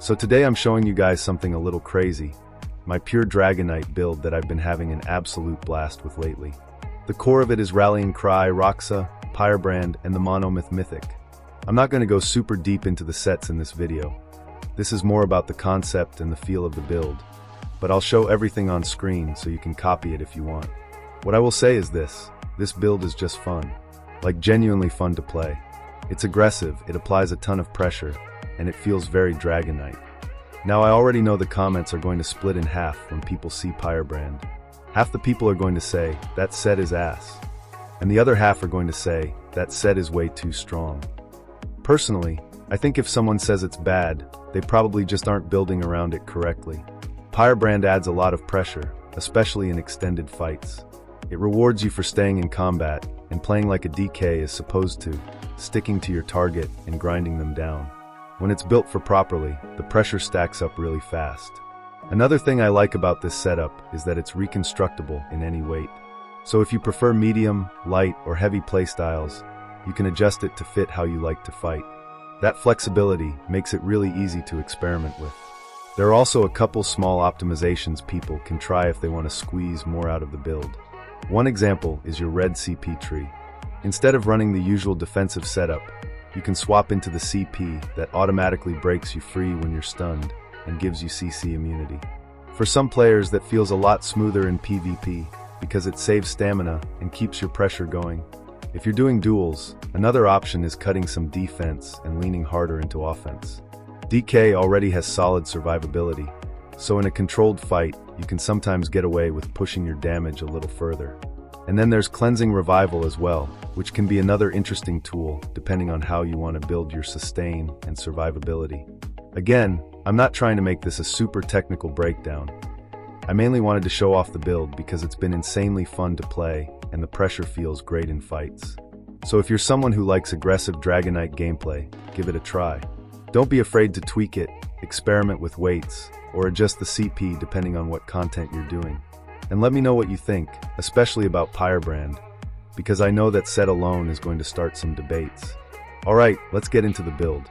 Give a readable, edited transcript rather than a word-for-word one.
So today I'm showing you guys something a little crazy, my pure Dragonknight build that I've been having an absolute blast with lately. The core of it is Rallying Cry, Roksa, Pyrebrand, and the Monomyth Mythic. I'm not going to go super deep into the sets in this video. This is more about the concept and the feel of the build, but I'll show everything on screen so you can copy it if you want. What I will say is this build is just fun, like genuinely fun to play. It's aggressive, it applies a ton of pressure, and it feels very Dragonknight. Now I already know the comments are going to split in half when people see Pyrebrand. Half the people are going to say, that set is ass. And the other half are going to say, that set is way too strong. Personally, I think if someone says it's bad, they probably just aren't building around it correctly. Pyrebrand adds a lot of pressure, especially in extended fights. It rewards you for staying in combat and playing like a DK is supposed to, sticking to your target and grinding them down. When it's built for properly, the pressure stacks up really fast. Another thing I like about this setup is that it's reconstructable in any weight. So if you prefer medium, light, or heavy playstyles, you can adjust it to fit how you like to fight. That flexibility makes it really easy to experiment with. There are also a couple small optimizations people can try if they want to squeeze more out of the build. One example is your red CP tree. Instead of running the usual defensive setup, you can swap into the CP that automatically breaks you free when you're stunned and gives you CC immunity. For some players, that feels a lot smoother in PvP because it saves stamina and keeps your pressure going. If you're doing duels, another option is cutting some defense and leaning harder into offense. DK already has solid survivability, so in a controlled fight, you can sometimes get away with pushing your damage a little further. And then there's Cleansing Revival as well, which can be another interesting tool depending on how you want to build your sustain and survivability. Again, I'm not trying to make this a super technical breakdown. I mainly wanted to show off the build because it's been insanely fun to play and the pressure feels great in fights. So if you're someone who likes aggressive Dragonknight gameplay, give it a try. Don't be afraid to tweak it, experiment with weights, or adjust the CP depending on what content you're doing. And let me know what you think, especially about Pyrebrand, because I know that set alone is going to start some debates. Alright, let's get into the build.